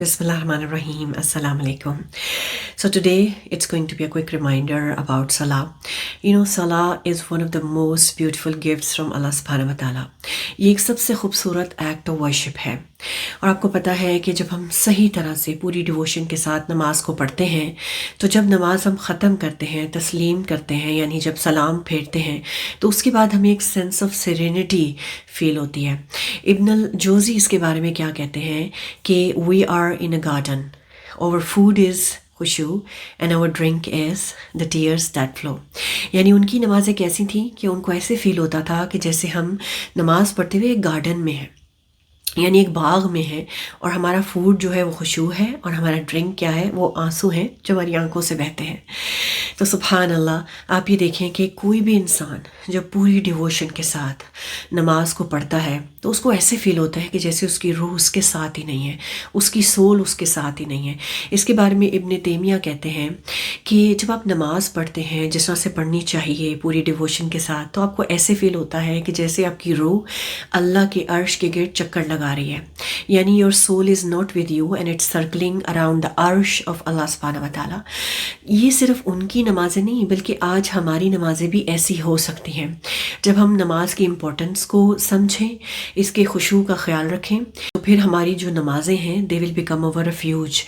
Bismillahirrahmanirrahim. Assalamu alaikum. So today it's going to be a quick reminder about Salah. Salah is one of the most beautiful gifts from Allah subhanahu wa ta'ala. یہ ایک سب سے خوبصورت act of worship ہے، اور آپ کو پتہ ہے کہ جب ہم صحیح طرح سے پوری ڈیووشن کے ساتھ نماز کو پڑھتے ہیں تو جب نماز ہم ختم کرتے ہیں، تسلیم کرتے ہیں، یعنی جب سلام پھیرتے ہیں، تو اس کے بعد ہمیں ایک سینس آف سیرینٹی فیل ہوتی ہے۔ ابن الجوزی اس کے بارے میں کیا کہتے ہیں کہ we are in a garden. Our food is khushu and our drink is the tears that flow. یعنی ان کی نمازیں کیسی تھیں کہ ان کو ایسے فیل ہوتا تھا کہ جیسے ہم نماز پڑھتے ہوئے ایک گارڈن میں ہیں، یعنی ایک باغ میں ہے، اور ہمارا فوڈ جو ہے وہ خشوع ہے، اور ہمارا ڈرنک کیا ہے، وہ آنسو ہیں جو ہماری آنکھوں سے بہتے ہیں۔ تو سبحان اللہ، آپ یہ دیکھیں کہ کوئی بھی انسان جو پوری ڈیووشن کے ساتھ نماز کو پڑھتا ہے تو اس کو ایسے فیل ہوتا ہے کہ جیسے اس کی روح اس کے ساتھ ہی نہیں ہے، اس کی سول اس کے ساتھ ہی نہیں ہے۔ اس کے بارے میں ابن تیمیہ کہتے ہیں کہ جب آپ نماز پڑھتے ہیں جس طرح سے پڑھنی چاہیے پوری ڈیووشن کے ساتھ، تو آپ کو ایسے فیل ہوتا ہے کہ جیسے آپ کی روح اللہ کے عرش کے گرد چکر لگا رہی ہے، یعنی your soul is not with you and it's circling around the عرش آف اللہ سبحانہ و تعالیٰ۔ یہ صرف ان کی نمازیں نہیں بلکہ آج ہماری نمازیں بھی ایسی ہو سکتی ہیں۔ جب ہم نماز کی امپورٹنس کو سمجھیں، اس کے خشوع کا خیال رکھیں، تو پھر ہماری جو نمازیں ہیں they will become our refuge,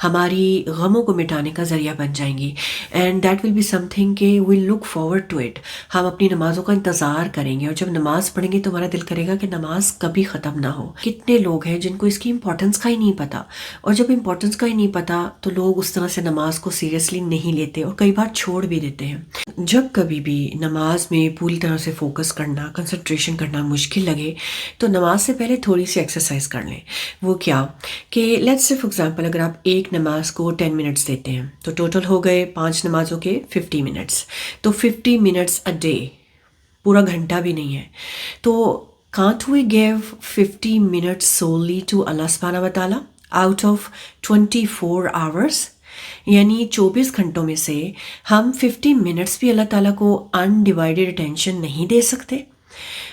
ہماری غموں کو مٹانے کا ذریعہ بن جائیں گی، and that will be something کہ we'll look forward to it. ہم اپنی نمازوں کا انتظار کریں گے، اور جب نماز پڑھیں گے تو ہمارا دل کرے گا کہ نماز کبھی ختم نہ ہو۔ کتنے لوگ ہیں جن کو اس کی امپورٹنس کا ہی نہیں پتہ، اور جب امپورٹنس کا ہی نہیں پتہ تو لوگ اس طرح سے نماز کو سیریسلی نہیں لیتے اور کئی بار چھوڑ بھی دیتے ہیں۔ جب کبھی بھی نماز میں پوری طرح سے فوکس کرنا، کنسنٹریشن کرنا مشکل لگے تو نماز سے پہلے تھوڑی سی ایکسرسائز کر لیں۔ وہ کیا کہ لیٹس سے فار ایگزامپل اگر آپ ایک نماز کو 10 منٹس دیتے ہیں تو ٹوٹل ہو گئے 5 نمازوں کے 50 منٹس، تو 50 منٹس اے ڈے، پورا گھنٹہ بھی نہیں ہے، تو can't we give 50 minutes solely to Allah subhanahu wa ta'ala out of 24 hours؟ یعنی 24 گھنٹوں میں سے ہم 50 منٹس بھی اللہ تعالیٰ کو انڈیوائڈیڈ اٹینشن نہیں دے سکتے؟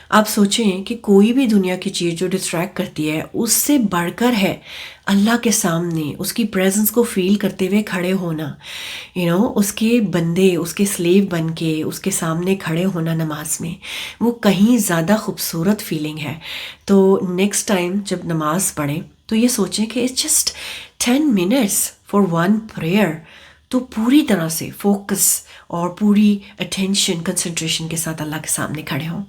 آپ سوچیں کہ کوئی بھی دنیا کی چیز جو ڈسٹریکٹ کرتی ہے اس سے بڑھ کر ہے اللہ کے سامنے اس کی پریزنس کو فیل کرتے ہوئے کھڑے ہونا، اس کے بندے، اس کے سلیو بن کے اس کے سامنے کھڑے ہونا نماز میں، وہ کہیں زیادہ خوبصورت فیلنگ ہے۔ تو نیکسٹ ٹائم جب نماز پڑھیں تو یہ سوچیں کہ it's just 10 minutes for one prayer, تو پوری طرح سے فوکس اور پوری اٹینشن، کنسنٹریشن کے ساتھ اللہ کے سامنے کھڑے ہوں۔